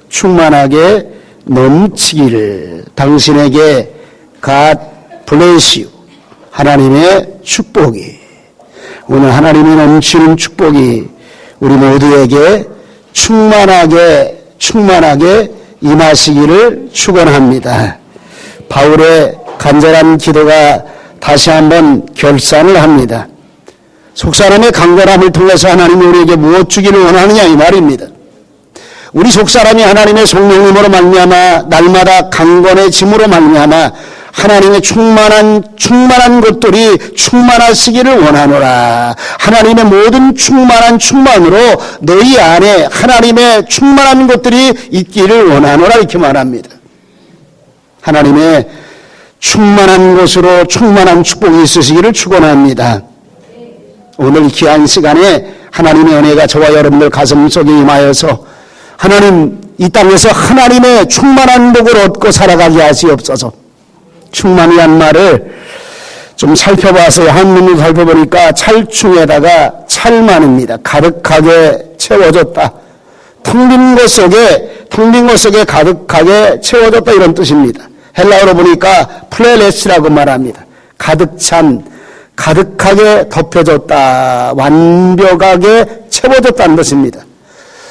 충만하게 넘치기를 당신에게 God bless you. 하나님의 축복이, 오늘 하나님이 넘치는 축복이 우리 모두에게 충만하게 임하시기를 축원합니다. 바울의 간절한 기도가 다시 한번 결산을 합니다. 속사람의 강건함을 통해서 하나님이 우리에게 무엇 주기를 원하느냐 이 말입니다. 우리 속사람이 하나님의 성령님으로 말미암아 날마다 강건해짐으로 말미암아 하나님의 충만한 것들이 충만하시기를 원하노라. 하나님의 모든 충만으로 너희 안에 하나님의 충만한 것들이 있기를 원하노라 이렇게 말합니다. 하나님의 충만한 것으로 충만한 축복이 있으시기를 축원합니다. 오늘 귀한 시간에 하나님의 은혜가 저와 여러분들 가슴속에 임하여서 하나님 이 땅에서 하나님의 충만한 복을 얻고 살아가게 하시옵소서. 충만이란 말을 좀 살펴봐서 한문을 살펴보니까 찰충에다가 찰만입니다. 가득하게 채워졌다. 텅 빈 것 속에 가득하게 채워졌다 이런 뜻입니다. 헬라어로 보니까 플레레스라고 말합니다. 가득 찬, 가득하게 덮여졌다. 완벽하게 채워졌다는 뜻입니다.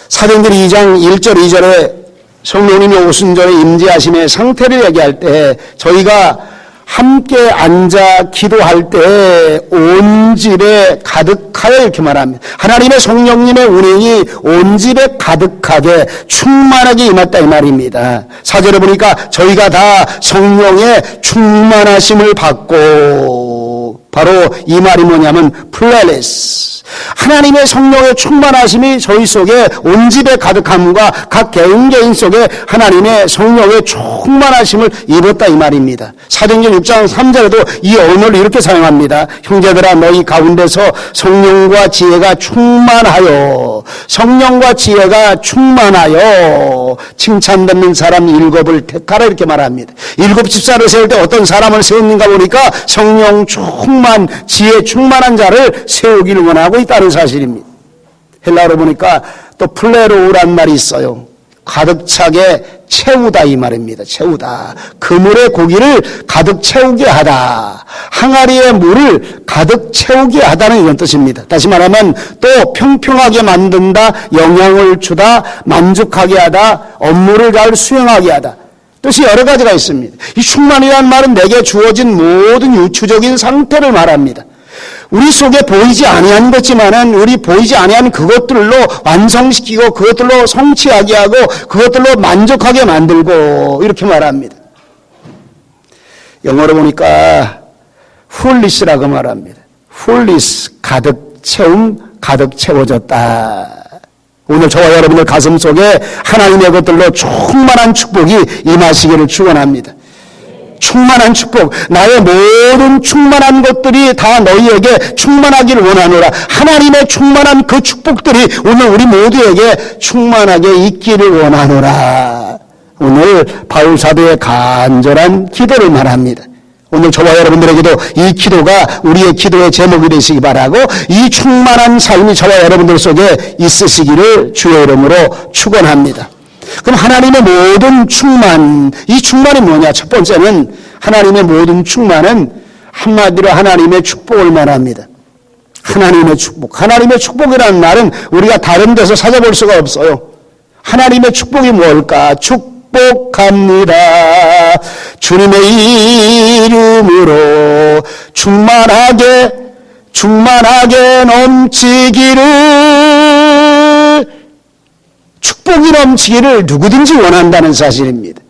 사도행전 2장 1절 2절에 성령님이 오신 전에 임재하심의 상태를 얘기할 때 저희가 함께 앉아 기도할 때 온 집에 가득하여 이렇게 말합니다. 하나님의 성령님의 운행이 온 집에 가득하게 충만하게 임했다 이 말입니다. 4절에 보니까 저희가 다 성령의 충만하심을 받고 바로 이 말이 뭐냐면 플레레스. 하나님의 성령의 충만하심이 저희 속에 온 집에 가득함과 각 개인 속에 하나님의 성령의 충만하심을 입었다 이 말입니다. 사도행전 6장 3절에도 이 언어를 이렇게 사용합니다. 형제들아 너희 가운데서 성령과 지혜가 충만하여 칭찬받는 사람 7을 택하라 이렇게 말합니다. 7 집사를 세울 때 어떤 사람을 세웠는가 보니까 성령 충만, 지혜 충만한 자를 세우기를 원하고 있다는 사실입니다. 헬라어로 보니까 또 플레로우란 말이 있어요. 가득 차게 채우다 이 말입니다. 채우다. 그물의 고기를 가득 채우게 하다. 항아리의 물을 가득 채우게 하다는 이런 뜻입니다. 다시 말하면 또 평평하게 만든다, 영향을 주다, 만족하게 하다, 업무를 잘 수행하게 하다. 뜻이 여러 가지가 있습니다. 이 충만이라는 말은 내게 주어진 모든 유추적인 상태를 말합니다. 우리 속에 보이지 아니한 것지만은 우리 보이지 아니한 그것들로 완성시키고 그것들로 성취하게 하고 그것들로 만족하게 만들고 이렇게 말합니다. 영어로 보니까 fullness라고 말합니다. fullness, 가득 채움, 가득 채워졌다. 오늘 저와 여러분의 가슴 속에 하나님의 것들로 충만한 축복이 임하시기를 축원합니다. 충만한 축복, 나의 모든 충만한 것들이 다 너희에게 충만하기를 원하노라. 하나님의 충만한 그 축복들이 오늘 우리 모두에게 충만하게 있기를 원하노라. 오늘 바울 사도의 간절한 기도를 말합니다. 오늘 저와 여러분들에게도 이 기도가 우리의 기도의 제목이 되시기 바라고 이 충만한 삶이 저와 여러분들 속에 있으시기를 주의 이름으로 축원합니다. 그럼 하나님의 모든 충만, 이 충만이 뭐냐? 첫 번째는 하나님의 모든 충만은 한마디로 하나님의 축복을 말합니다. 하나님의 축복. 하나님의 축복이라는 말은 우리가 다른 데서 찾아볼 수가 없어요. 하나님의 축복이 뭘까? 축복합니다. 주님의 이름으로 충만하게 넘치기를, 축복이 넘치기를 누구든지 원한다는 사실입니다.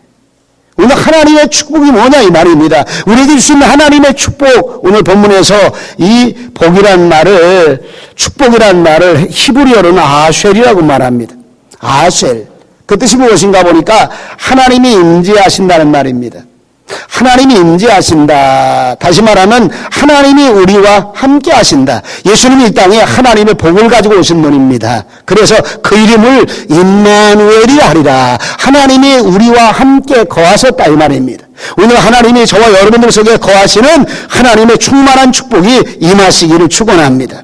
오늘 하나님의 축복이 뭐냐 이 말입니다. 우리에게 주시는 하나님의 축복, 오늘 본문에서 이 복이란 말을, 축복이란 말을 히브리어로는 아쉘이라고 말합니다. 아쉘. 그 뜻이 무엇인가 보니까 하나님이 임재하신다는 말입니다. 하나님이 임재하신다. 다시 말하면 하나님이 우리와 함께 하신다. 예수님이 이 땅에 하나님의 복을 가지고 오신 분입니다. 그래서 그 이름을 임마누엘이 하리라. 하나님이 우리와 함께 거하셨다 이 말입니다. 오늘 하나님이 저와 여러분들 속에 거하시는 하나님의 충만한 축복이 임하시기를 축원합니다.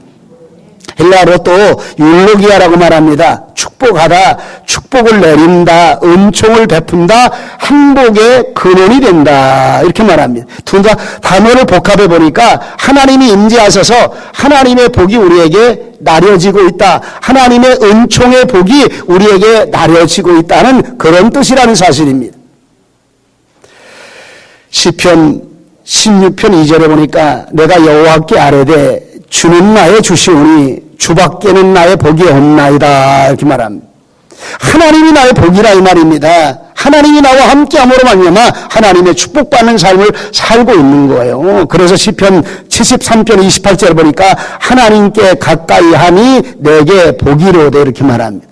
헬라어로 또 율로기아라고 말합니다. 축복하다, 축복을 내린다, 은총을 베푼다, 행복의 근원이 된다 이렇게 말합니다. 둘 다 단어를 복합해 보니까 하나님이 임재하셔서 하나님의 복이 우리에게 나려지고 있다, 하나님의 은총의 복이 우리에게 나려지고 있다는 그런 뜻이라는 사실입니다. 시편 16편 2절에 보니까 내가 여호와께 아뢰되 주는 나의 주시오니 주밖에는 나의 복이 없나이다 이렇게 말합니다. 하나님이 나의 복이라 이 말입니다. 하나님이 나와 함께함으로 말미암아 하나님의 축복받는 삶을 살고 있는 거예요. 그래서 시편 73편 28절을 보니까 하나님께 가까이 함이 내게 복이로되 이렇게 말합니다.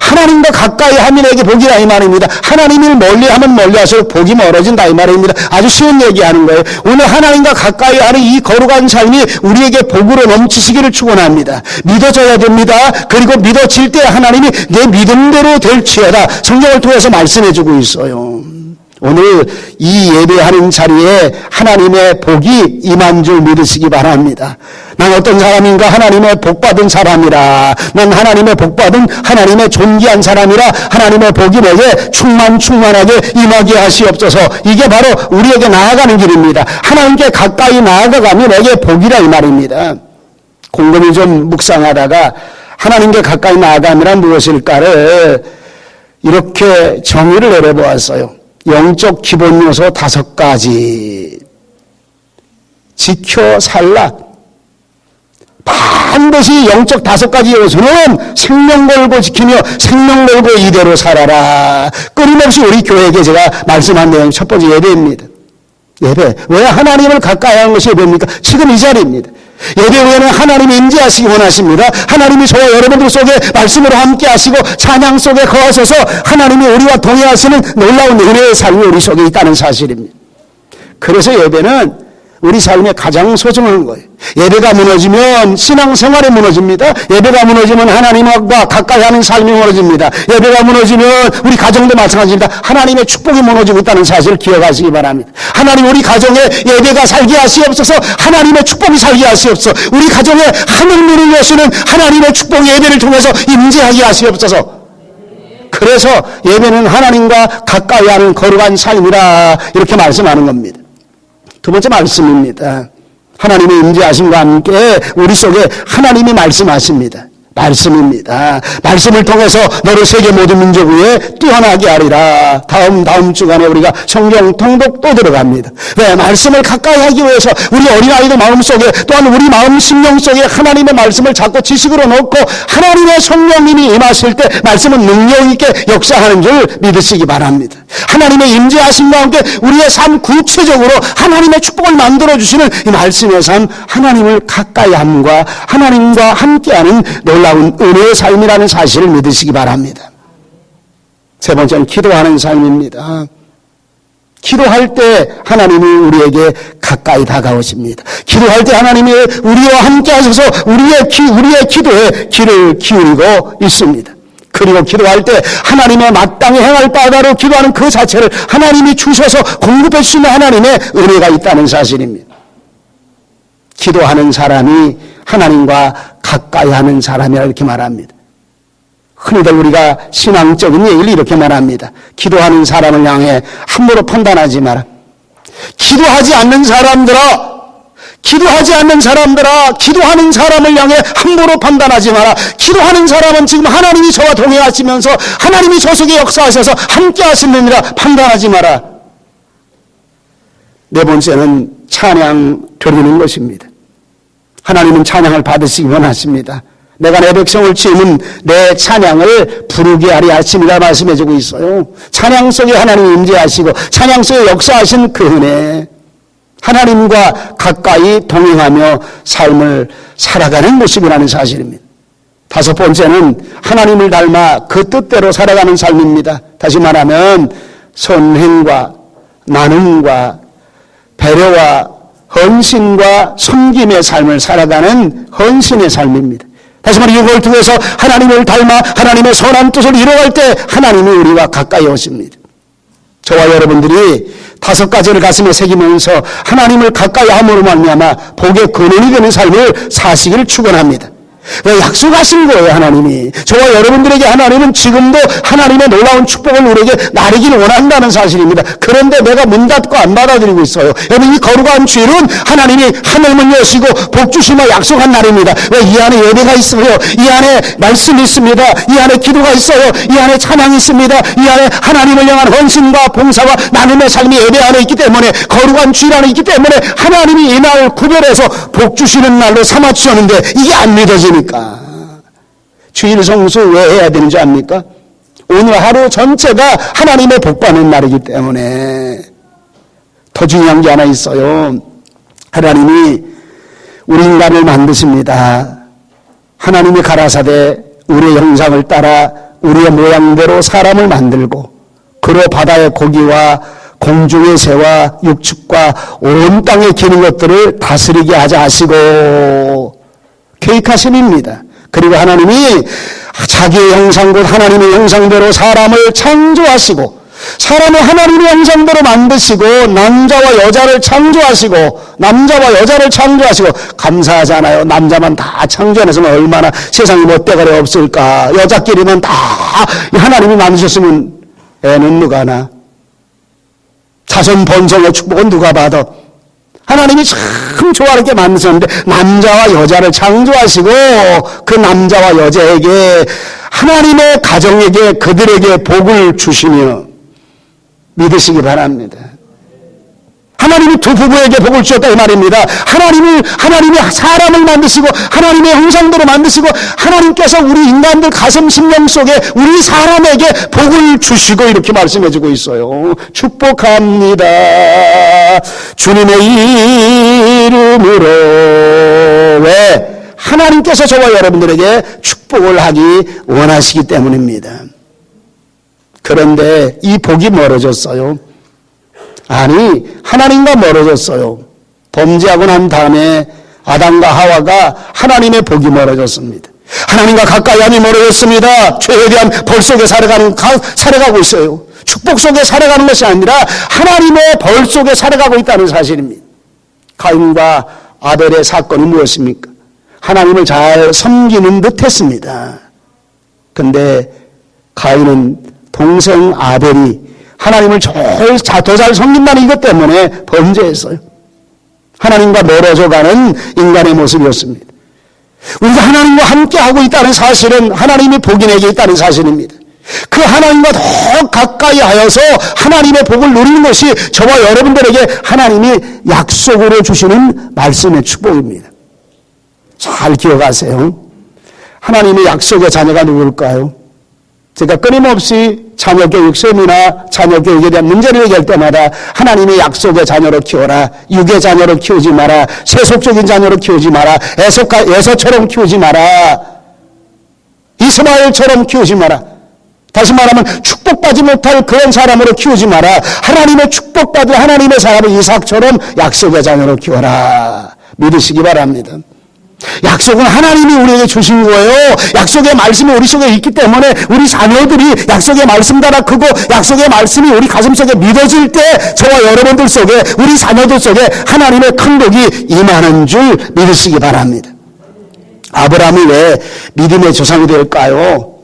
하나님과 가까이 함이 내게 복이라 이 말입니다. 하나님을 멀리하면 멀리할수록 복이 멀어진다 이 말입니다. 아주 쉬운 얘기하는 거예요. 오늘 하나님과 가까이 하는 이 거룩한 삶이 우리에게 복으로 넘치시기를 축원합니다. 믿어져야 됩니다. 그리고 믿어질 때 하나님이 내 믿음대로 될지어다 성경을 통해서 말씀해주고 있어요. 오늘 이 예배하는 자리에 하나님의 복이 임한 줄 믿으시기 바랍니다. 난 어떤 사람인가? 하나님의 복받은 사람이라. 난 하나님의 복받은 하나님의 존귀한 사람이라. 하나님의 복이 내게 충만하게 임하게 하시옵소서. 이게 바로 우리에게 나아가는 길입니다. 하나님께 가까이 나아가가면 내게 복이라 이 말입니다. 곰곰이 좀 묵상하다가 하나님께 가까이 나아가면 무엇일까를 이렇게 정의를 내려보았어요. 영적 기본 요소 5가지. 지켜 살라. 반드시 영적 5가지 요소는 생명 걸고 지키며 생명 걸고 이대로 살아라. 끊임없이 우리 교회에게 제가 말씀한 내용 첫 번째 예배입니다. 예배. 왜 하나님을 가까이 하는 것이 예배입니까? 지금 이 자리입니다. 예배 후에는 하나님이 임재하시기 원하십니다. 하나님이 저와 여러분들 속에 말씀으로 함께 하시고 찬양 속에 거하셔서 하나님이 우리와 동행하시는 놀라운 은혜의 삶이 우리 속에 있다는 사실입니다. 그래서 예배는 우리 삶의 가장 소중한 거예요. 예배가 무너지면 신앙생활이 무너집니다. 예배가 무너지면 하나님과 가까이 하는 삶이 무너집니다. 예배가 무너지면 우리 가정도 마찬가지입니다. 하나님의 축복이 무너지고 있다는 사실을 기억하시기 바랍니다. 하나님 우리 가정에 예배가 살게 하시옵소서. 하나님의 축복이 살게 하시옵소서. 우리 가정에 하늘문을 여시는 하나님의 축복 예배를 통해서 임재하게 하시옵소서. 그래서 예배는 하나님과 가까이 하는 거룩한 삶이라 이렇게 말씀하는 겁니다. 두 번째 말씀입니다. 하나님의 임재하심과 함께 우리 속에 하나님이 말씀하십니다. 말씀입니다. 말씀을 통해서 너를 세계 모든 민족 위에 뛰어나게 하리라. 다음 주간에 우리가 성경 통독 또 들어갑니다. 왜? 말씀을 가까이 하기 위해서 우리 어린아이들 마음속에 또한 우리 마음 심령 속에 하나님의 말씀을 자꾸 지식으로 넣고 하나님의 성령님이 임하실 때 말씀은 능력 있게 역사하는 줄 믿으시기 바랍니다. 하나님의 임재하심과 함께 우리의 삶 구체적으로 하나님의 축복을 만들어주시는 이 말씀의 삶, 하나님을 가까이 함과 하나님과 함께하는 놀라운 은혜의 삶이라는 사실을 믿으시기 바랍니다. 세 번째는 기도하는 삶입니다. 기도할 때 하나님이 우리에게 가까이 다가오십니다. 기도할 때 하나님이 우리와 함께 하셔서 우리의 기도에 귀를 기울이고 있습니다. 그리고 기도할 때 하나님의 마땅히 행할 바다로 기도하는 그 자체를 하나님이 주셔서 공급해 주시는 하나님의 은혜가 있다는 사실입니다. 기도하는 사람이 하나님과 가까이 하는 사람이라 이렇게 말합니다. 흔히들 우리가 신앙적인 얘기를 이렇게 말합니다. 기도하는 사람을 향해 함부로 판단하지 마라. 기도하지 않는 사람들아, 기도하는 사람을 향해 함부로 판단하지 마라. 기도하는 사람은 지금 하나님이 저와 동행하시면서 하나님이 저 속에 역사하셔서 함께 하시느니라 판단하지 마라. 네 번째는 찬양 드리는 것입니다. 하나님은 찬양을 받으시기 원하십니다. 내가 내 백성을 지으면 내 찬양을 부르게 하리 하십니다 말씀해주고 있어요. 찬양 속에 하나님이 임재하시고 찬양 속에 역사하신 그 은혜, 하나님과 가까이 동행하며 삶을 살아가는 모습이라는 사실입니다. 다섯 번째는 하나님을 닮아 그 뜻대로 살아가는 삶입니다. 다시 말하면 선행과 나눔과 배려와 헌신과 섬김의 삶을 살아가는 헌신의 삶입니다. 다시 말해 이걸 통해서 하나님을 닮아 하나님의 선한 뜻을 이루어갈 때 하나님이 우리와 가까이 오십니다. 저와 여러분들이 5가지를 가슴에 새기면서 하나님을 가까이 함으로 말미암아 복의 근원이 되는 삶을 사시기를 축원합니다. 왜 약속하신 거예요, 하나님이. 저와 여러분들에게 하나님은 지금도 하나님의 놀라운 축복을 우리에게 나르기를 원한다는 사실입니다. 그런데 내가 문 닫고 안 받아들이고 있어요. 여러분, 이 거룩한 주일은 하나님이 하늘문 여시고 복 주시며 약속한 날입니다. 왜? 이 안에 예배가 있어요. 이 안에 말씀이 있습니다. 이 안에 기도가 있어요. 이 안에 찬양이 있습니다. 이 안에 하나님을 향한 헌신과 봉사와 나눔의 삶이 예배 안에 있기 때문에, 거룩한 주일 안에 있기 때문에 하나님이 이 날 구별해서 복 주시는 날로 삼아 주셨는데 이게 안 믿어지니까. 주일 성수 왜 해야 되는지 압니까? 오늘 하루 전체가 하나님의 복 받는 날이기 때문에. 더 중요한 게 하나 있어요. 하나님이 우리 인간을 만드십니다. 하나님이 가라사대 우리의 형상을 따라 우리의 모양대로 사람을 만들고, 그로 바다의 고기와 공중의 새와 육축과 온 땅에 기는 것들을 다스리게 하자 하시고 계획하심입니다. 그리고 하나님이 자기의 형상 곧 하나님의 형상대로 사람을 창조하시고, 사람을 하나님의 형상대로 만드시고, 남자와 여자를 창조하시고, 감사하잖아요. 남자만 다 창조해서는 얼마나 세상이 멋대가리 없을까. 여자끼리만 다 하나님이 만드셨으면 애는 누가 나? 자손 번성의 축복은 누가 받아? 하나님이 참 좋아하게 만드셨는데 남자와 여자를 창조하시고, 그 남자와 여자에게 하나님의 가정에게 그들에게 복을 주시며 믿으시기 바랍니다. 하나님이 두 부부에게 복을 주셨다 이 말입니다. 하나님이 사람을 만드시고 하나님의 형상대로 만드시고, 하나님께서 우리 인간들 가슴 심령 속에 우리 사람에게 복을 주시고 이렇게 말씀해 주고 있어요. 축복합니다. 주님의 이름으로. 왜? 하나님께서 저와 여러분들에게 축복을 하기 원하시기 때문입니다. 그런데 이 복이 멀어졌어요. 아니, 하나님과 멀어졌어요. 범죄하고 난 다음에 아담과 하와가 하나님의 복이 멀어졌습니다. 하나님과 가까이 함이 멀어졌습니다. 죄에 대한 벌 속에 살아가고 있어요. 축복 속에 살아가는 것이 아니라 하나님의 벌 속에 살아가고 있다는 사실입니다. 가인과 아벨의 사건이 무엇입니까? 하나님을 잘 섬기는 듯 했습니다. 근데 가인은 동생 아벨이 하나님을 더 잘 섬긴다는 이것 때문에 범죄했어요. 하나님과 멀어져가는 인간의 모습이었습니다. 우리가 하나님과 함께하고 있다는 사실은 하나님이 복이 내게 있다는 사실입니다. 그 하나님과 더 가까이 하여서 하나님의 복을 누리는 것이 저와 여러분들에게 하나님이 약속으로 주시는 말씀의 축복입니다. 잘 기억하세요. 하나님의 약속의 자녀가 누굴까요? 제가 끊임없이 자녀교육 세미나 자녀교육에 대한 문제를 얘기할 때마다 하나님의 약속의 자녀로 키워라. 육의 자녀로 키우지 마라. 세속적인 자녀로 키우지 마라. 에서처럼 키우지 마라. 이스마엘처럼 키우지 마라. 다시 말하면 축복받지 못할 그런 사람으로 키우지 마라. 하나님의 축복받은 하나님의 사람을 이삭처럼 약속의 자녀로 키워라. 믿으시기 바랍니다. 약속은 하나님이 우리에게 주신 거예요. 약속의 말씀이 우리 속에 있기 때문에 우리 자녀들이 약속의 말씀 따라 크고, 약속의 말씀이 우리 가슴 속에 믿어질 때 저와 여러분들 속에, 우리 자녀들 속에 하나님의 큰 복이 임하는 줄 믿으시기 바랍니다. 아브라함이 왜 믿음의 조상이 될까요?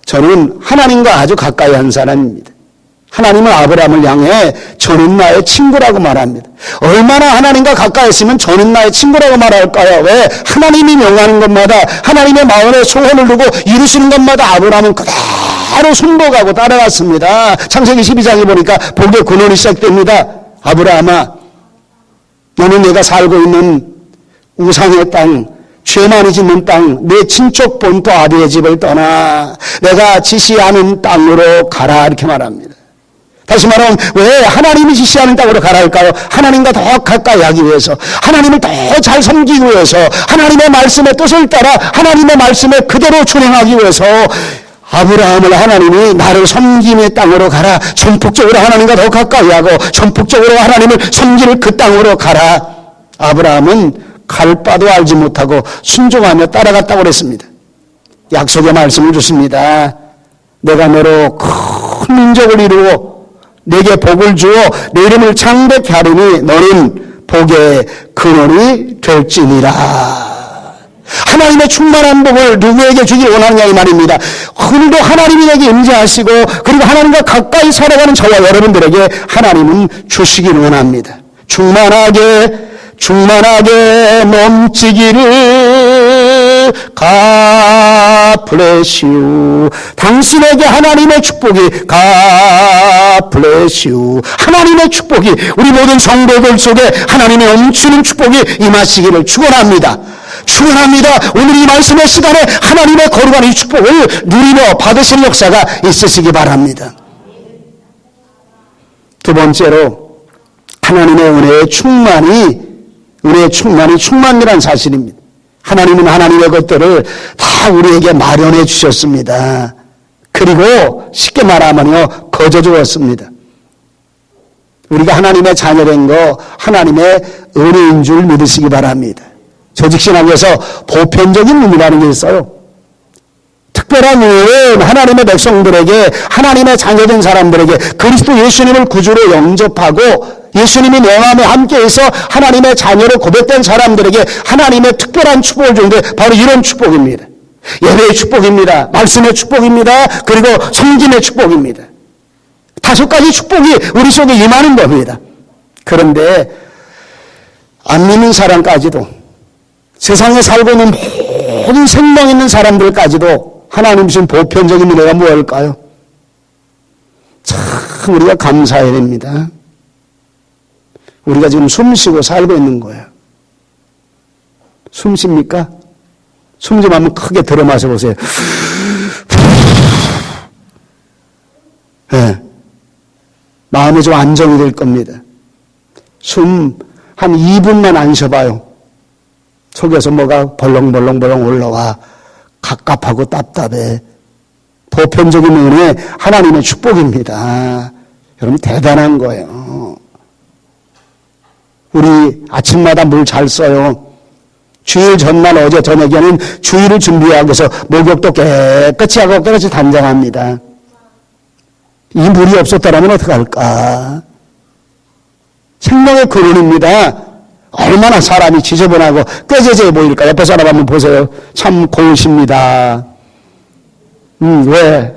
저는 하나님과 아주 가까이 한 사람입니다. 하나님은 아브라함을 향해 저는 나의 친구라고 말합니다. 얼마나 하나님과 가까이 있으면 저는 나의 친구라고 말할까요? 왜? 하나님이 명하는 것마다, 하나님의 마음에 소원을 두고 이루시는 것마다 아브라함은 그대로 순복하고 따라갔습니다. 창세기 12장에 보니까 복의 근원이 시작됩니다. 아브라함아, 너는 내가 살고 있는 우상의 땅, 죄 많이 짓는 땅, 내 친척 본토 아비의 집을 떠나 내가 지시하는 땅으로 가라, 이렇게 말합니다. 다시 말하면 왜 하나님이 지시하는 땅으로 가라 할까요? 하나님과 더 가까이 하기 위해서, 하나님을 더 잘 섬기기 위해서, 하나님의 말씀의 뜻을 따라 하나님의 말씀에 그대로 준행하기 위해서 아브라함을 하나님이 나를 섬김의 땅으로 가라, 전폭적으로 하나님과 더 가까이 하고 전폭적으로 하나님을 섬기는 그 땅으로 가라. 아브라함은 갈 바도 알지 못하고 순종하며 따라갔다고 그랬습니다. 약속의 말씀을 주십니다. 내가 너로 큰 민족을 이루고 내게 복을 주어 내 이름을 창백케 하리니 너는 복의 근원이 될지니라. 하나님의 충만한 복을 누구에게 주길 원하느냐 이 말입니다. 오늘도 하나님이 내게 임재하시고 그리고 하나님과 가까이 살아가는 저와 여러분들에게 하나님은 주시길 원합니다. 충만하게 넘치기를 God bless you. 당신에게 하나님의 축복이 God bless you. 하나님의 축복이 우리 모든 성도들 속에 하나님의 넘치는 축복이 임하시기를 축원합니다. 오늘 이 말씀의 시간에 하나님의 거룩한 이 축복을 누리며 받으실 역사가 있으시기 바랍니다. 두 번째로 하나님의 은혜의 충만이 충만이란 사실입니다. 하나님은 하나님의 것들을 다 우리에게 마련해 주셨습니다. 그리고 쉽게 말하면요, 거저 주었습니다. 우리가 하나님의 자녀된 거 하나님의 은혜인 줄 믿으시기 바랍니다. 조직신학에서 보편적인 의미라는 게 있어요. 특별한 의미는 하나님의 백성들에게, 하나님의 자녀된 사람들에게 그리스도 예수님을 구주로 영접하고 예수님이 내 마음에 함께해서 하나님의 자녀로 고백된 사람들에게 하나님의 특별한 축복을 주는데 바로 이런 축복입니다. 예배의 축복입니다. 말씀의 축복입니다. 그리고 성김의 축복입니다. 5가지 축복이 우리 속에 임하는 겁니다. 그런데 안 믿는 사람까지도, 세상에 살고 있는 모든 생명 있는 사람들까지도 하나님 주신 보편적인 은혜가 무엇일까요? 참 우리가 감사해야 됩니다. 우리가 지금 숨 쉬고 살고 있는 거예요. 숨 쉽니까? 숨 좀 한번 크게 들어 마셔보세요. 네. 마음이 좀 안정이 될 겁니다. 숨 한 2분만 안 쉬어봐요. 속에서 뭐가 벌렁벌렁 올라와. 갑갑하고 답답해. 보편적인 은혜, 하나님의 축복입니다. 여러분 대단한 거예요. 우리 아침마다 물 잘 써요. 주일 전날 어제 저녁에는 주일을 준비하기 위해서 목욕도 깨끗이 하고 깨끗이 단장합니다. 이 물이 없었더라면 어떡할까? 생명의 근원입니다. 얼마나 사람이 지저분하고 꾀죄죄해 보일까? 옆에 사람 한번 보세요. 참 고우십니다. 왜?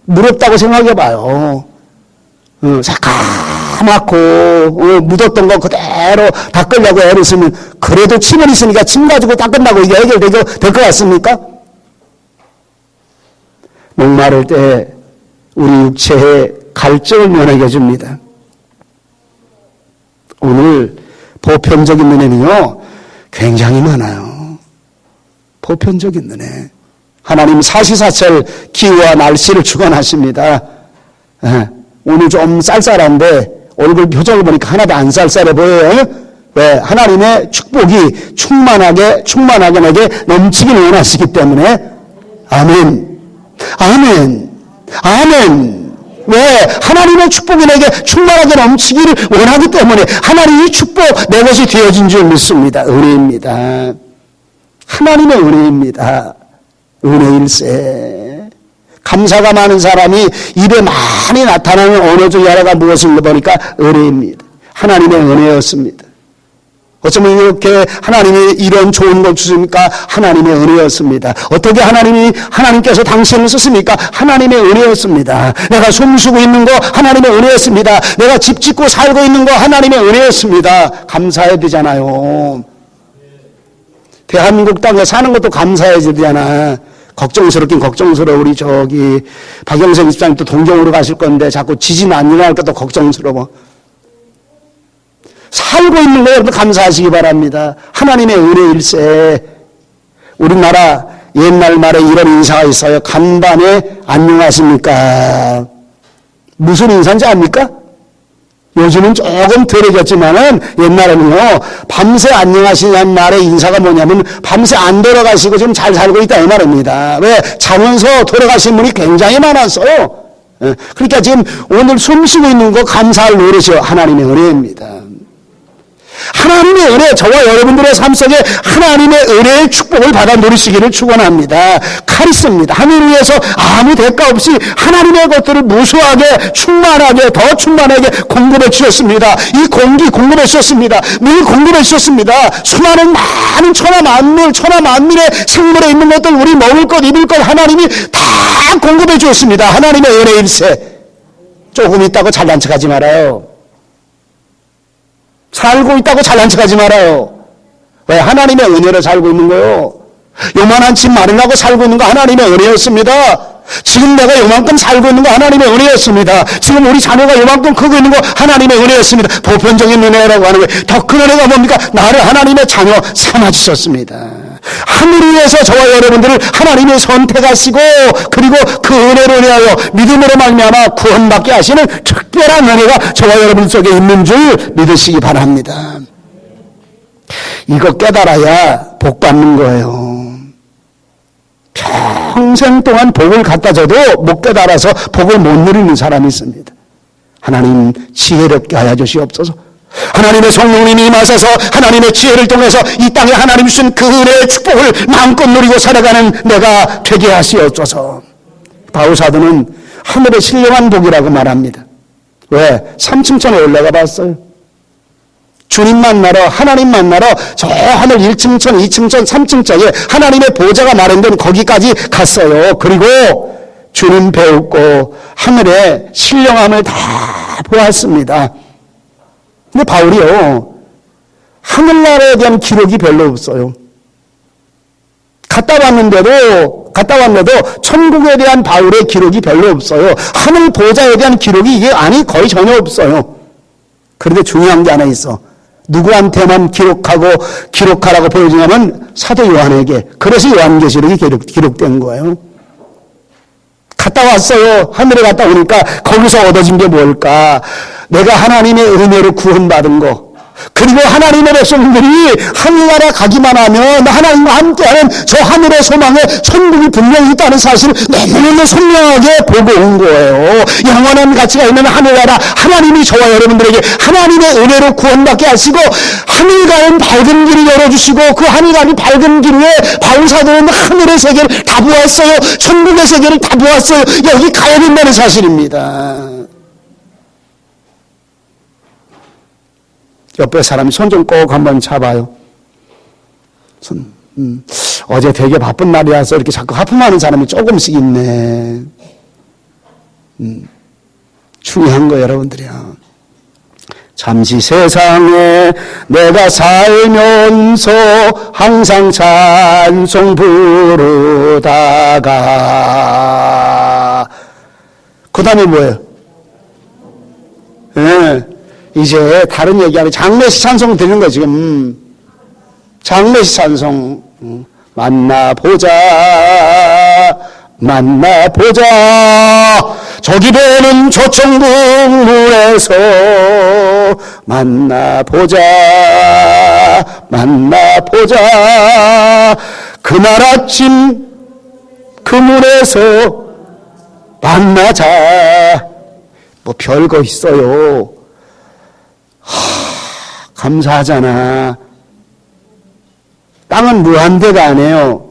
물 없다고 생각해봐요. 새까맣고 묻었던 거 그대로 닦으려고 애를 쓰면 그래도 침은 있으니까 침 가지고 닦은다고 이게 해결될 것 같습니까? 목마를 때 우리 육체의 갈증을 면하게 해줍니다. 오늘 보편적인 은혜는요 굉장히 많아요. 보편적인 은혜. 하나님 사시사철 기후와 날씨를 주관하십니다. 오늘 좀 쌀쌀한데 얼굴 표정을 보니까 하나도 안 쌀쌀해 보여요. 왜? 하나님의 축복이 충만하게 내게 넘치기를 원하시기 때문에. 아멘. 왜? 하나님의 축복이 내게 충만하게 넘치기를 원하기 때문에 하나님의 이 축복 내 것이 되어진 줄 믿습니다. 은혜입니다. 하나님의 은혜입니다. 은혜일세. 감사가 많은 사람이 입에 많이 나타나는 언어 중 하나가 무엇을 보니까 은혜입니다. 하나님의 은혜였습니다. 어쩌면 이렇게 하나님이 이런 좋은 걸 주십니까? 하나님의 은혜였습니다. 어떻게 하나님께서 당신을 쓰십니까? 하나님의 은혜였습니다. 내가 숨쉬고 있는 거 하나님의 은혜였습니다. 내가 집 짓고 살고 있는 거 하나님의 은혜였습니다. 감사해야 되잖아요. 대한민국 땅에 사는 것도 감사해야 되잖아. 걱정스럽긴 걱정스러워. 우리 박영선 집사님 또 동경으로 가실 건데 자꾸 지진 안 일어날 것도 걱정스러워. 살고 있는 거 여러분 감사하시기 바랍니다. 하나님의 은혜일세. 우리나라 옛날 말에 이런 인사가 있어요. 간밤에 안녕하십니까? 무슨 인사인지 압니까? 요즘은 조금 덜해졌지만은 옛날에는요 밤새 안녕하시냐는 말의 인사가 뭐냐면 밤새 안 돌아가시고 지금 잘 살고 있다 이 말입니다. 왜? 자면서 돌아가신 분이 굉장히 많았어요. 그러니까 지금 오늘 숨 쉬고 있는 거 감사할 노릇이요 하나님의 은혜입니다. 하나님의 은혜, 저와 여러분들의 삶 속에 하나님의 은혜의 축복을 받아 누리시기를 축원합니다. 카리스입니다. 하늘 위에서 아무 대가 없이 하나님의 것들을 무수하게 충만하게 더 충만하게 공급해 주셨습니다. 이 공기 공급해 주셨습니다. 물 공급해 주셨습니다. 수많은 많은 천하 만밀의 생물에 있는 것들 우리 먹을 것 입을 것 하나님이 다 공급해 주었습니다. 하나님의 은혜일세. 조금 있다고 잘난 척하지 말아요. 살고 있다고 잘난 척하지 말아요. 왜? 하나님의 은혜로 살고 있는 거예요. 요만한 집 마련하고 살고 있는 거 하나님의 은혜였습니다. 지금 내가 요만큼 살고 있는 거 하나님의 은혜였습니다. 지금 우리 자녀가 요만큼 크고 있는 거 하나님의 은혜였습니다. 보편적인 은혜라고 하는 거예요. 더 큰 은혜가 뭡니까? 나를 하나님의 자녀 삼아주셨습니다. 하늘 위에서 저와 여러분들을 하나님이 선택하시고 그리고 그 은혜로 인하여 믿음으로 말미암아 구원받게 하시는 특별한 은혜가 저와 여러분 속에 있는 줄 믿으시기 바랍니다. 이거 깨달아야 복 받는 거예요. 평생 동안 복을 갖다 줘도 못 깨달아서 복을 못 누리는 사람이 있습니다. 하나님 지혜롭게 하여 주시옵소서. 하나님의 성령님이 임하셔서 하나님의 지혜를 통해서 이 땅에 하나님 주신 그 은혜의 축복을 마음껏 누리고 살아가는 내가 되게 하시옵소서. 바울사도는 하늘의 신령한 복이라고 말합니다. 왜? 3층천에 올라가 봤어요. 주님 만나러, 하나님 만나러 저 하늘 1층천, 2층천, 3층짜리 하나님의 보좌가 마련된 거기까지 갔어요. 그리고 주님 배우고 하늘의 신령함을 다 보았습니다. 근데 바울이요, 하늘나라에 대한 기록이 별로 없어요. 갔다 왔는데도 천국에 대한 바울의 기록이 별로 없어요. 하늘 보좌에 대한 기록이 이게 거의 전혀 없어요. 그런데 중요한 게 하나 있어. 누구한테만 기록하라고 보여주냐면 사도 요한에게. 그래서 요한계시록이 기록된 거예요. 갔다 왔어요. 하늘에 갔다 오니까 거기서 얻어진 게 뭘까? 내가 하나님의 은혜로 구원받은 거. 그리고 하나님의 백성들이 하늘나라 가기만 하면 하나님과 함께하는 저 하늘의 소망에 천국이 분명히 있다는 사실을 너무너무 선명하게 보고 온 거예요. 영원한 가치가 있는 하늘나라, 하나님이 저와 여러분들에게 하나님의 은혜로 구원받게 하시고 하늘 가는 밝은 길을 열어주시고 그 하늘 가는 밝은 길 위에 바울사도는 하늘의 세계를 다 보았어요. 천국의 세계를 다 보았어요. 여기 가야 된다는 사실입니다. 옆에 사람이 손 좀 꼭 한번 잡아요. 어제 되게 바쁜 날이라서 이렇게 자꾸 하품하는 사람이 조금씩 있네. 중요한 거 여러분들이요. 잠시 세상에 내가 살면서 항상 찬송 부르다가 그 다음에 뭐예요? 네. 이제 다른 얘기하면 장례식 찬송 드리는 거예요. 지금 장례식 찬송 만나보자 저기 보는 저 천국문에서 만나보자 그날 아침 그 문에서 만나자. 뭐 별거 있어요. 감사하잖아. 땅은 무한대가 아니에요.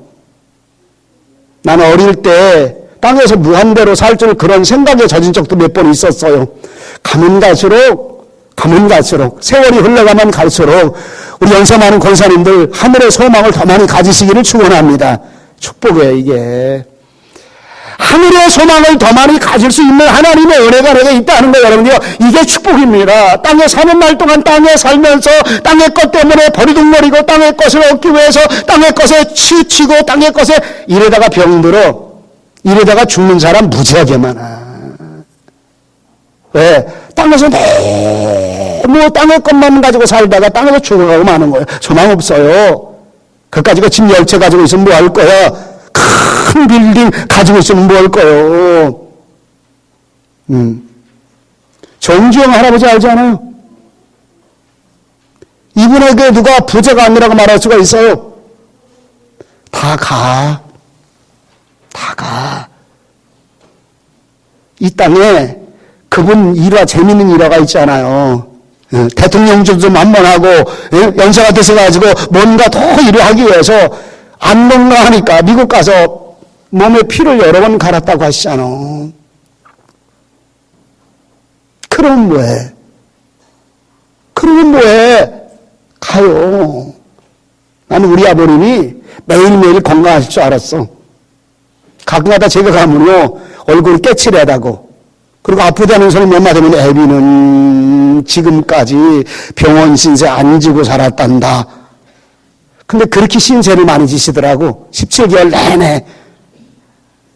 나는 어릴 때 땅에서 무한대로 살 줄 그런 생각에 젖은 적도 몇 번 있었어요. 가면 갈수록 세월이 흘러가면 갈수록 우리 연세 많은 권사님들 하늘의 소망을 더 많이 가지시기를 축원합니다. 축복이에요, 이게. 하늘의 소망을 더 많이 가질 수 있는 하나님의 은혜가 내게 있다는 거예요, 여러분요. 이게 축복입니다. 땅에 사는 날 동안 땅에 살면서 땅의 것 때문에 버리둥거리고 땅의 것을 얻기 위해서 땅의 것에 치우치고 땅의 것에 이래다가 병들어, 이래다가 죽는 사람 무지하게 많아. 왜? 땅에서 너무 땅의 것만 가지고 살다가 땅에서 죽어가고 마는 거예요. 소망 없어요. 그거 가지고 집 10채 가지고 있으면 뭐 할 거야? 큰 빌딩 가지고 있으면 뭐 할 거예요? 정주영 할아버지 알지 않아요? 이분에게 누가 부자가 아니라고 말할 수가 있어요? 다 가. 이 땅에 그분 일화, 재밌는 일화가 있잖아요. 대통령주도 만만하고 연세가 드셔가지고 뭔가 더 일을 하기 위해서 안 건강하니까 미국 가서 몸에 피를 여러 번 갈았다고 하시잖아. 그러면 뭐해? 그러면 뭐해? 가요. 나는 우리 아버님이 매일매일 건강하실 줄 알았어. 가끔가다 제가 가면요 얼굴이 깨칠하다고, 그리고 아프다는 소리 몇 마디 하면 애비는 지금까지 병원 신세 안 지고 살았단다. 근데 그렇게 신세를 많이 지시더라고. 17개월 내내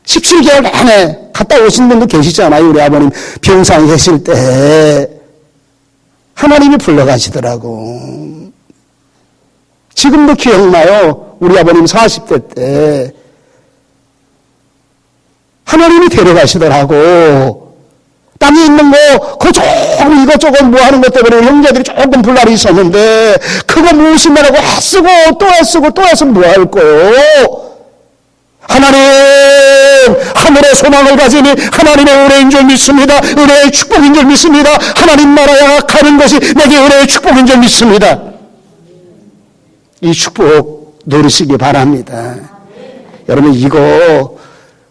17개월 내내 갔다 오신 분도 계시잖아요. 우리 아버님 병상에 계실 때 하나님이 불러가시더라고. 지금도 기억나요. 우리 아버님 40대 때 하나님이 데려가시더라고. 땅에 있는 거, 그거 조금 이것저것 뭐 하는 것 때문에 형제들이 조금 분란이 있었는데, 그거 무엇이냐고 애쓰고 또 애쓰고 또 애쓰면 뭐 할 거요? 하나님, 하늘의 소망을 가지니 하나님의 은혜인 줄 믿습니다. 은혜의 축복인 줄 믿습니다. 하나님 나라에 가는 것이 내게 은혜의 축복인 줄 믿습니다. 이 축복 누리시기 바랍니다. 여러분, 이거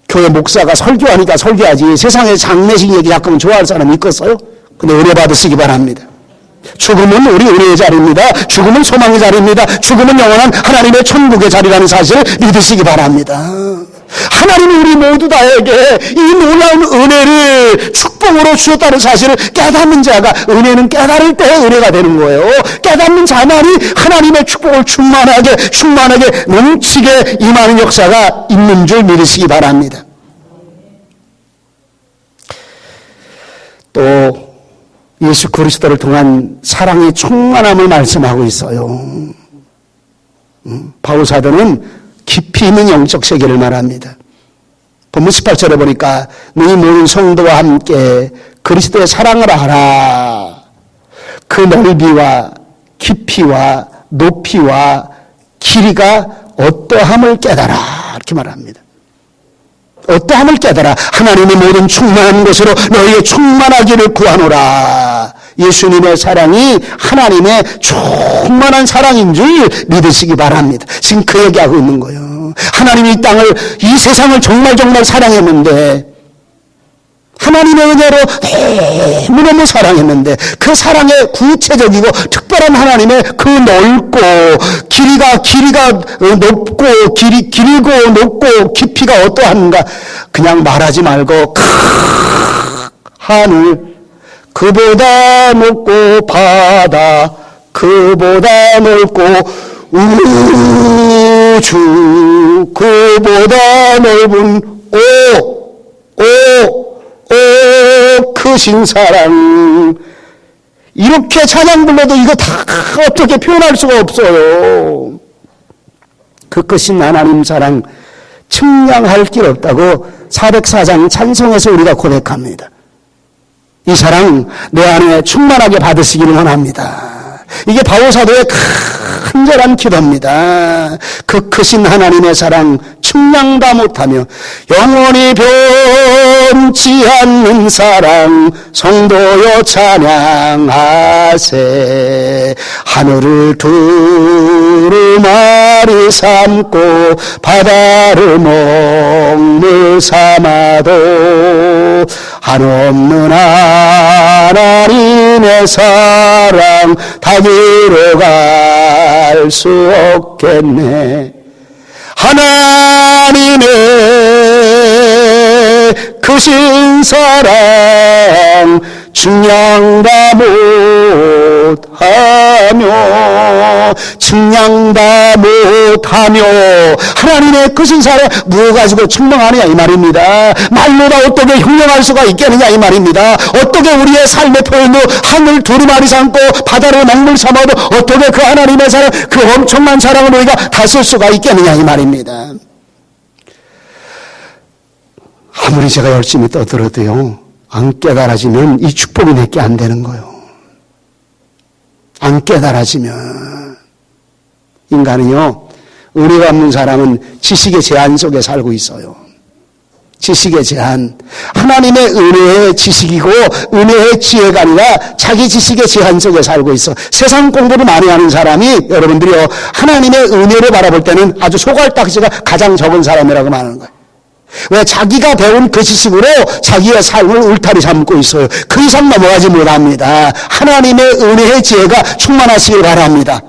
교회 목사가 설교하니까 설교하지 세상에 장례식 얘기 가끔 좋아할 사람이 있겠어요? 근데 은혜 받으시기 바랍니다. 죽음은 우리 은혜의 자리입니다. 죽음은 소망의 자리입니다. 죽음은 영원한 하나님의 천국의 자리라는 사실을 믿으시기 바랍니다. 하나님이 우리 모두 다에게 이 놀라운 은혜를 축복으로 주셨다는 사실을 깨닫는 자가, 은혜는 깨달을 때 은혜가 되는 거예요. 깨닫는 자만이 하나님의 축복을 충만하게 넘치게 임하는 역사가 있는 줄 믿으시기 바랍니다. 또 예수 그리스도를 통한 사랑의 충만함을 말씀하고 있어요. 바울 사도는 깊이 있는 영적 세계를 말합니다. 본문 18절에 보니까 너희 모든 성도와 함께 그리스도의 사랑을 알아. 그 넓이와 깊이와 높이와 길이가 어떠함을 깨달아. 이렇게 말합니다. 어떠함을 깨달아. 하나님의 모든 충만한 것으로 너희의 충만하기를 구하노라. 예수님의 사랑이 하나님의 충만한 사랑인 줄 믿으시기 바랍니다. 지금 그 얘기하고 있는 거예요. 하나님이 이 땅을, 이 세상을 정말 사랑했는데, 하나님의 은혜로 너무너무 사랑했는데, 그 사랑의 구체적이고 특별한 하나님의 그 넓고 길이가 높고 길고 높고 깊이가 어떠한가, 그냥 말하지 말고 하늘 그보다 높고 바다 그보다 넓고 우주 그보다 넓은 크신 사랑, 이렇게 찬양 불러도 이거 다 어떻게 표현할 수가 없어요. 그 크신 하나님 사랑 측량할 길 없다고 404장 찬송에서 우리가 고백합니다. 이 사랑 내 안에 충만하게 받으시기를 원합니다. 이게 바울 사도의 간절한 기도입니다. 그 크신 하나님의 사랑 측량다 못하며 영원히 변치 않는 사랑 성도여 찬양하세. 하늘을 두루마리 삼고 바다를 먹물 삼아도 한없는 하나님의 사랑 다기로 갈 수 없겠네. 하나님의 크신 사랑 측량다 못하며 하나님의 크신 사랑 뭐 가지고 측량하느냐 이 말입니다. 말로다 어떻게 형용할 수가 있겠느냐 이 말입니다. 어떻게 우리의 삶의 표현도 하늘 두루마리 삼고 바다를 먹물 삼아도 어떻게 그 하나님의 사랑, 그 엄청난 사랑을 우리가 다 쓸 수가 있겠느냐 이 말입니다. 아무리 제가 열심히 떠들어도요, 안 깨달아지면 이 축복이 내게 안 되는 거예요. 안 깨달아지면. 인간은요, 은혜가 없는 사람은 지식의 제한 속에 살고 있어요. 지식의 제한. 하나님의 은혜의 지식이고 은혜의 지혜가 아니라 자기 지식의 제한 속에 살고 있어. 세상 공부를 많이 하는 사람이 여러분들이요, 하나님의 은혜를 바라볼 때는 아주 소갈딱지가 가장 적은 사람이라고 말하는 거예요. 왜? 자기가 배운 그 지식으로 자기의 삶을 울타리 삼고 있어요. 그 이상 넘어가지 못합니다. 하나님의 은혜의 지혜가 충만하시길 바랍니다.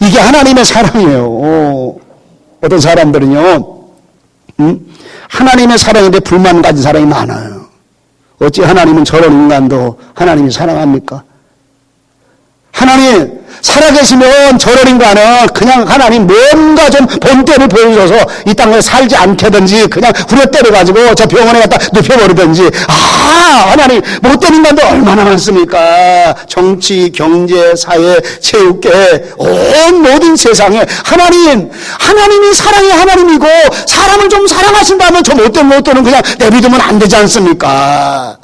이게 하나님의 사랑이에요. 어떤 사람들은요, 하나님의 사랑인데 불만 가진 사람이 많아요. 어찌 하나님은 저런 인간도 하나님이 사랑합니까? 하나님 살아계시면 저런 인간은 그냥 하나님 뭔가 좀 본때를 보여줘서 이 땅에 살지 않게 하든지 그냥 후려 때려가지고 저 병원에 갖다 눕혀버리든지. 하나님 못된 인간도 얼마나 많습니까? 정치, 경제, 사회, 체육계, 온 모든 세상에 하나님이 사랑의 하나님이고 사람을 좀 사랑하신다면 저 못된 것들은 그냥 내비두면 안 되지 않습니까?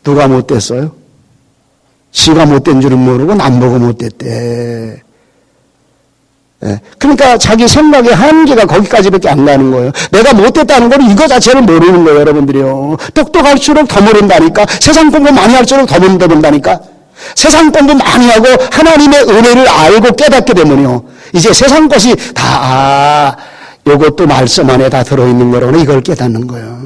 누가 못됐어요? 지가 못된 줄은 모르고 남보고 못됐대. 그러니까 자기 생각의 한계가 거기까지밖에 안 가는 거예요. 내가 못됐다는 건 이거 자체를 모르는 거예요, 여러분들이요. 똑똑할수록 더 모른다니까. 세상 공부 많이 할수록 더 모른다니까. 세상 공부 많이 하고 하나님의 은혜를 알고 깨닫게 되면요, 이제 세상 것이 다 요것도 말씀 안에 다 들어있는 거라고 이걸 깨닫는 거예요.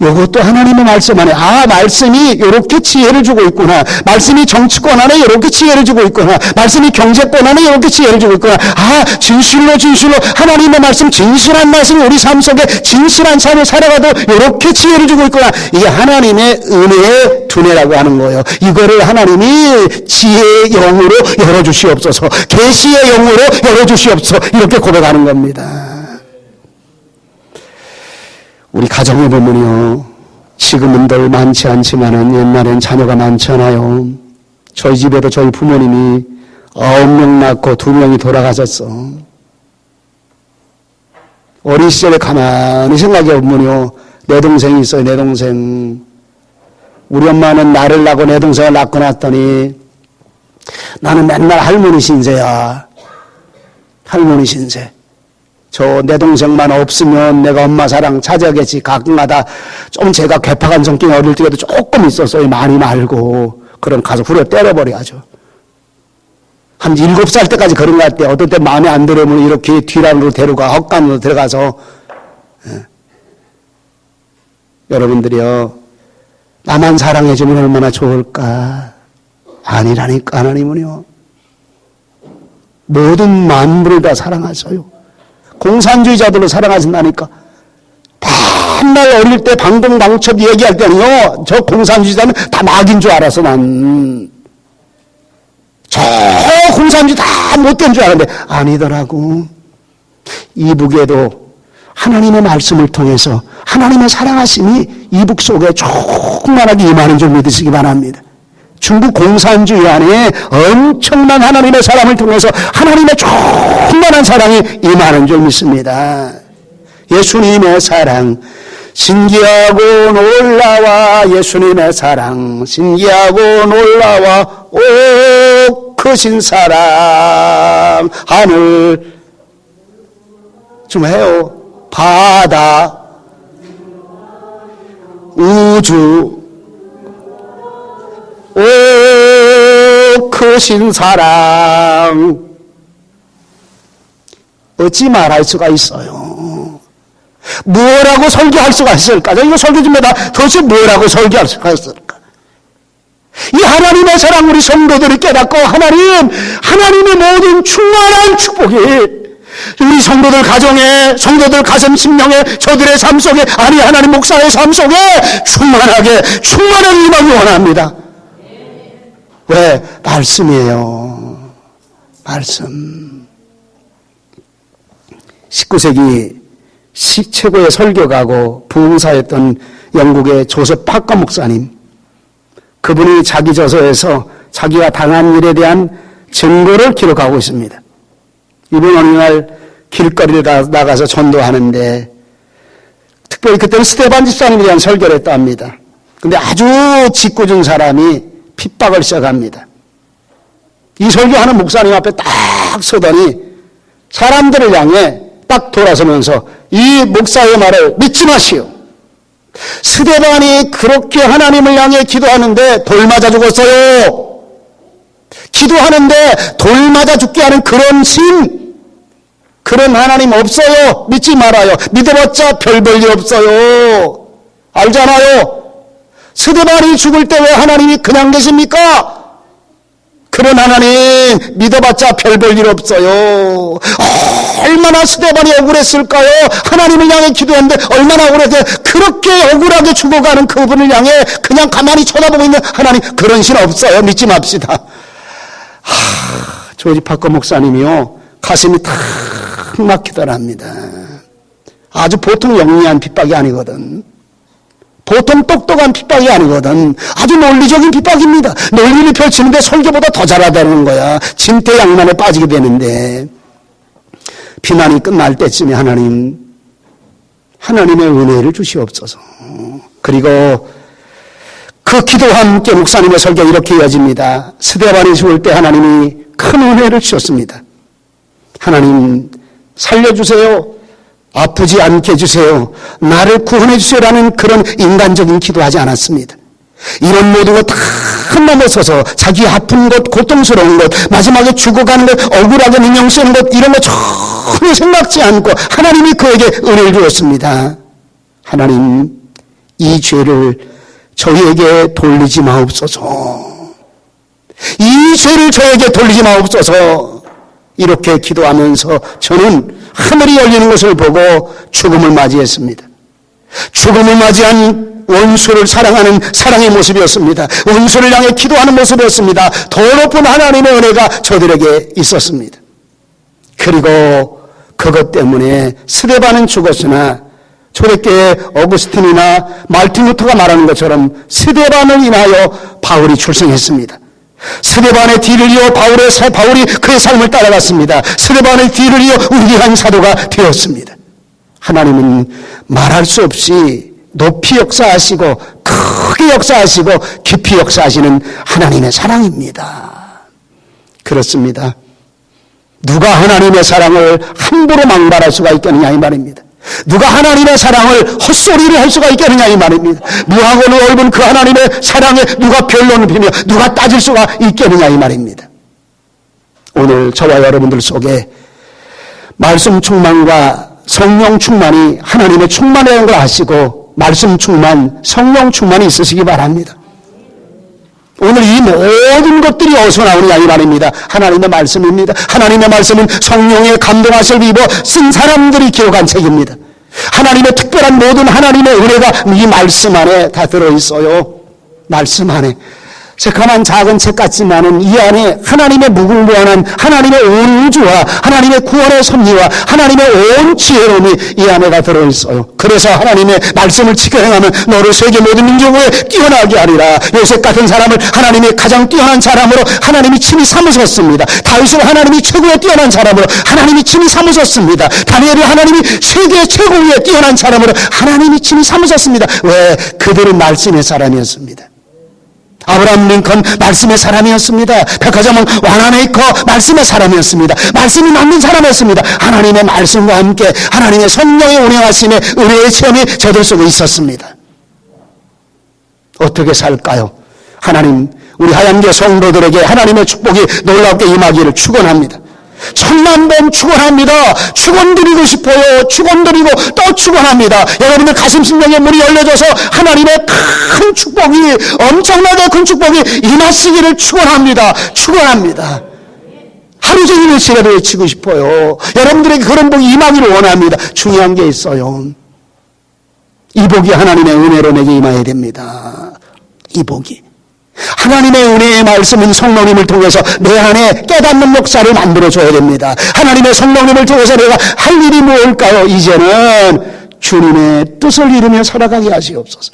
이것도 하나님의 말씀 안에, 말씀이 이렇게 지혜를 주고 있구나. 말씀이 정치권 안에 이렇게 지혜를 주고 있구나. 말씀이 경제권 안에 이렇게 지혜를 주고 있구나. 진실로 하나님의 말씀, 진실한 말씀이 우리 삶 속에 진실한 삶을 살아가도 이렇게 지혜를 주고 있구나. 이게 하나님의 은혜의 두뇌라고 하는 거예요. 이거를 하나님이 지혜의 영으로 열어주시옵소서, 계시의 영으로 열어주시옵소서, 이렇게 고백하는 겁니다. 우리 가정에 보면요, 지금은 덜 많지 않지만은 옛날엔 자녀가 많잖아요. 저희 집에도 저희 부모님이 9명 낳고 2명이 돌아가셨어. 어린 시절에 가만히 생각해 보면요, 내 동생이 있어요. 내 동생. 우리 엄마는 나를 낳고 내 동생을 낳고 났더니 나는 맨날 할머니 신세야. 할머니 신세. 저 내 동생만 없으면 내가 엄마 사랑 찾아겠지. 가끔가다 좀 제가 괴팍한 성격이 어릴 때도 조금 있었어요. 많이 말고. 그럼 가서 후려 때려버려야죠. 한 7살 때까지 그런 것 같아요. 어떨 때 마음에 안 들으면 이렇게 뒤란으로 데려가, 헛간으로 들어가서. 여러분들이요, 나만 사랑해주면 얼마나 좋을까. 아니라니까. 하나님은요, 모든 만물을 다 사랑하셔요. 공산주의자들로 사랑하신다니까. 맨날 어릴 때 방공방첩 얘기할 때는요, 저 공산주의자는 다 막인 줄 알았어, 난. 저 공산주의 다 못된 줄 알았는데 아니더라고. 이북에도 하나님의 말씀을 통해서 하나님의 사랑하심이 이북 속에 충만하게 임하는 줄 믿으시기 바랍니다. 중국 공산주의 안에 엄청난 하나님의 사랑을 통해서 하나님의 충만한 사랑이 임하는 줄 믿습니다. 예수님의 사랑 신기하고 놀라워. 예수님의 사랑 신기하고 놀라워. 오 크신 사랑. 하늘 좀 해요. 바다 우주 오 크신 사랑. 어찌 말할 수가 있어요? 뭐라고 설교할 수가 있을까? 이거 설교 좀 해봐. 도대체 뭐라고 설교할 수가 있을까? 이 하나님의 사랑 우리 성도들이 깨닫고 하나님의 모든 충만한 축복이 우리 성도들 가정에, 성도들 가슴 심령에, 저들의 삶 속에, 하나님 목사의 삶 속에 충만하게 임하기 원합니다. 왜? 말씀이에요. 말씀. 19세기 최고의 설교가고 부흥사였던 영국의 조셉 파커 목사님. 그분이 자기 저서에서 자기가 당한 일에 대한 증거를 기록하고 있습니다. 이분 어느 날 길거리를 나가서 전도하는데 특별히 그때는 스테반 집사님에 대한 설교를 했다 합니다. 근데 아주 짓궂은 사람이 핍박을 시작합니다. 이 설교하는 목사님 앞에 딱 서더니 사람들을 향해 딱 돌아서면서 이 목사의 말을 믿지 마시오. 스데반이 그렇게 하나님을 향해 기도하는데 돌 맞아 죽었어요. 기도하는데 돌 맞아 죽게 하는 그런 신, 그런 하나님 없어요. 믿지 말아요. 믿어봤자 별 볼 일 없어요. 알잖아요. 스데반이 죽을 때 왜 하나님이 그냥 계십니까? 그런 하나님 믿어봤자 별 볼 일 없어요. 얼마나 스데반이 억울했을까요? 하나님을 향해 기도했는데 얼마나 억울해서 그렇게 억울하게 죽어가는 그분을 향해 그냥 가만히 쳐다보고 있는 하나님, 그런 신 없어요. 믿지 맙시다. 조지 파커 목사님이요, 가슴이 탁 막히더랍니다. 아주 보통 영리한 핍박이 아니거든. 보통 똑똑한 핍박이 아니거든. 아주 논리적인 핍박입니다. 논리를 펼치는데 설교보다 더 잘하다는 거야. 진퇴양난에 빠지게 되는데, 비난이 끝날 때쯤에 하나님의 은혜를 주시옵소서. 그리고 그 기도와 함께 목사님의 설교가 이렇게 이어집니다. 스데반이 죽을 때 하나님이 큰 은혜를 주셨습니다. 하나님 살려주세요. 아프지 않게 해주세요. 나를 구원해 주세요라는 그런 인간적인 기도하지 않았습니다. 이런 모든 것 다 넘어서서 자기 아픈 것, 고통스러운 것, 마지막에 죽어가는 것, 억울하게 민영 쓰는 것, 이런 거 전혀 생각지 않고 하나님이 그에게 은혜를 주었습니다. 하나님, 이 죄를 저희에게 돌리지 마옵소서. 이 죄를 저에게 돌리지 마옵소서. 이렇게 기도하면서 저는 하늘이 열리는 것을 보고 죽음을 맞이했습니다. 죽음을 맞이한 원수를 사랑하는 사랑의 모습이었습니다. 원수를 향해 기도하는 모습이었습니다. 더 높은 하나님의 은혜가 저들에게 있었습니다. 그리고 그것 때문에 스데반은 죽었으나 초대교회 어구스틴이나 마르틴 루터가 말하는 것처럼 스데반을 인하여 바울이 출생했습니다. 스데반의 뒤를 이어 바울이 그의 삶을 따라갔습니다. 스데반의 뒤를 이어 위대한 사도가 되었습니다. 하나님은 말할 수 없이 높이 역사하시고 크게 역사하시고 깊이 역사하시는 하나님의 사랑입니다. 그렇습니다. 누가 하나님의 사랑을 함부로 망발할 수가 있겠느냐 이 말입니다. 누가 하나님의 사랑을 헛소리를 할 수가 있겠느냐 이 말입니다. 무하고 넓은 그 하나님의 사랑에 누가 변론을 피며 누가 따질 수가 있겠느냐 이 말입니다. 오늘 저와 여러분들 속에 말씀 충만과 성령 충만이 하나님의 충만이라는 걸 아시고 말씀 충만, 성령 충만이 있으시기 바랍니다. 오늘 이 모든 것들이 어디서 나오느냐 이 말입니다. 하나님의 말씀입니다. 하나님의 말씀은 성령의 감동하심을 입어 쓴 사람들이 기록한 책입니다. 하나님의 특별한 모든 하나님의 은혜가 이 말씀 안에 다 들어있어요. 말씀 안에. 새카만 작은 책 같지만은 이 안에 하나님의 무궁무한한 하나님의 온 우주와 하나님의 구원의 섭리와 하나님의 온 지혜로움이 이 안에 다 들어있어요. 그래서 하나님의 말씀을 지켜 행하면 너를 세계 모든 민족에 뛰어나게 하리라. 요셉 같은 사람을 하나님이 가장 뛰어난 사람으로 하나님이 친히 삼으셨습니다. 다윗을 하나님이 최고의 뛰어난 사람으로 하나님이 친히 삼으셨습니다. 다니엘을 하나님이 세계 최고의 뛰어난 사람으로 하나님이 친히 삼으셨습니다. 왜? 그들은 말씀의 사람이었습니다. 아브라함 링컨 말씀의 사람이었습니다. 백화점은 와나메이커 말씀의 사람이었습니다. 말씀이 남는 사람이었습니다. 하나님의 말씀과 함께 하나님의 성령의 운행하심의 은혜의 체험이 저들 속에 있었습니다. 어떻게 살까요? 하나님, 우리 하얀교 성도들에게 하나님의 축복이 놀랍게 임하기를 축원합니다. 천만 번 축원합니다. 축원드리고 싶어요. 축원드리고 또 축원합니다. 여러분들 가슴 심령의 문이 열려져서 하나님의 큰 축복이, 엄청나게 큰 축복이 임하시기를 축원합니다. 축원합니다. 하루 종일 외치라도 외치고 싶어요. 여러분들에게 그런 복이 임하기를 원합니다. 중요한 게 있어요. 이 복이 하나님의 은혜로 내게 임해야 됩니다. 이 복이. 하나님의 은혜의 말씀은 성령님을 통해서 내 안에 깨닫는 역사를 만들어줘야 됩니다. 하나님의 성령님을 통해서 내가 할 일이 무엇일까요? 이제는 주님의 뜻을 이루며 살아가게 하시옵소서.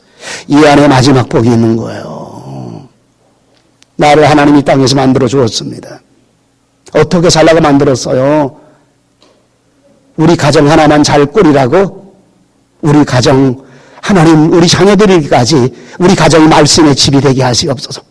이 안에 마지막 복이 있는 거예요. 나를 하나님이 땅에서 만들어 주었습니다. 어떻게 살라고 만들었어요? 우리 가정 하나만 잘 꾸리라고? 우리 가정 하나님 우리 자녀들에게까지 우리 가정이 말씀의 집이 되게 하시옵소서.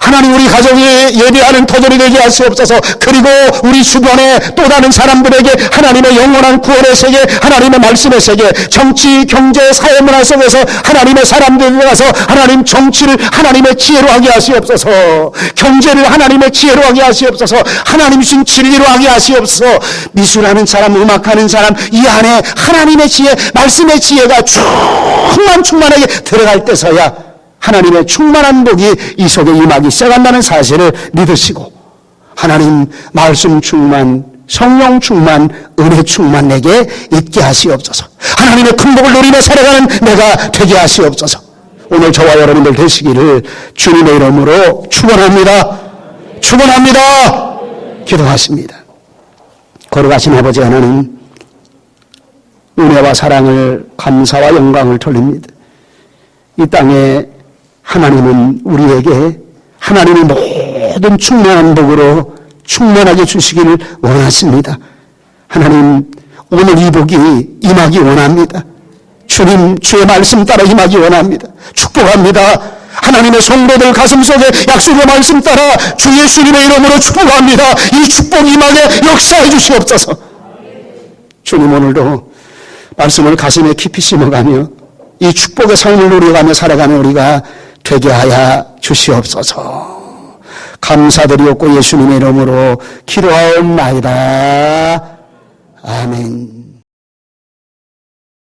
하나님 우리 가정이 예배하는 터전이 되게 하시옵소서. 그리고 우리 주변에 또 다른 사람들에게 하나님의 영원한 구원의 세계, 하나님의 말씀의 세계, 정치, 경제, 사회, 문화 속에서 하나님의 사람들에 가서 하나님 정치를 하나님의 지혜로 하게 하시옵소서. 경제를 하나님의 지혜로 하게 하시옵소서. 하나님 주신 진리로 하게 하시옵소서. 미술하는 사람, 음악하는 사람, 이 안에 하나님의 지혜, 말씀의 지혜가 충만하게 들어갈 때서야 하나님의 충만한 복이 이 속에 임하기 시작한다는 사실을 믿으시고, 하나님 말씀 충만, 성령 충만, 은혜 충만 내게 있게 하시옵소서. 하나님의 큰 복을 누리며 살아가는 내가 되게 하시옵소서. 오늘 저와 여러분들 되시기를 주님의 이름으로 축원합니다. 축원합니다. 기도하십니다. 걸어가신 아버지 하나님, 은혜와 사랑을, 감사와 영광을 돌립니다. 이 땅에 하나님은 우리에게 하나님의 모든 충만한 복으로 충만하게 주시기를 원하십니다. 하나님, 오늘 이 복이 임하기 원합니다. 주님, 주의 말씀 따라 임하기 원합니다. 축복합니다. 하나님의 성도들 가슴속에 약속의 말씀 따라 주 예수님의 이름으로 축복합니다. 이 축복 임하게 역사해 주시옵소서. 주님, 오늘도 말씀을 가슴에 깊이 심어가며 이 축복의 삶을 누려가며 살아가는 우리가 되게 하여 주시옵소서. 감사드리옵고 예수님의 이름으로 기도하옵나이다. 아멘.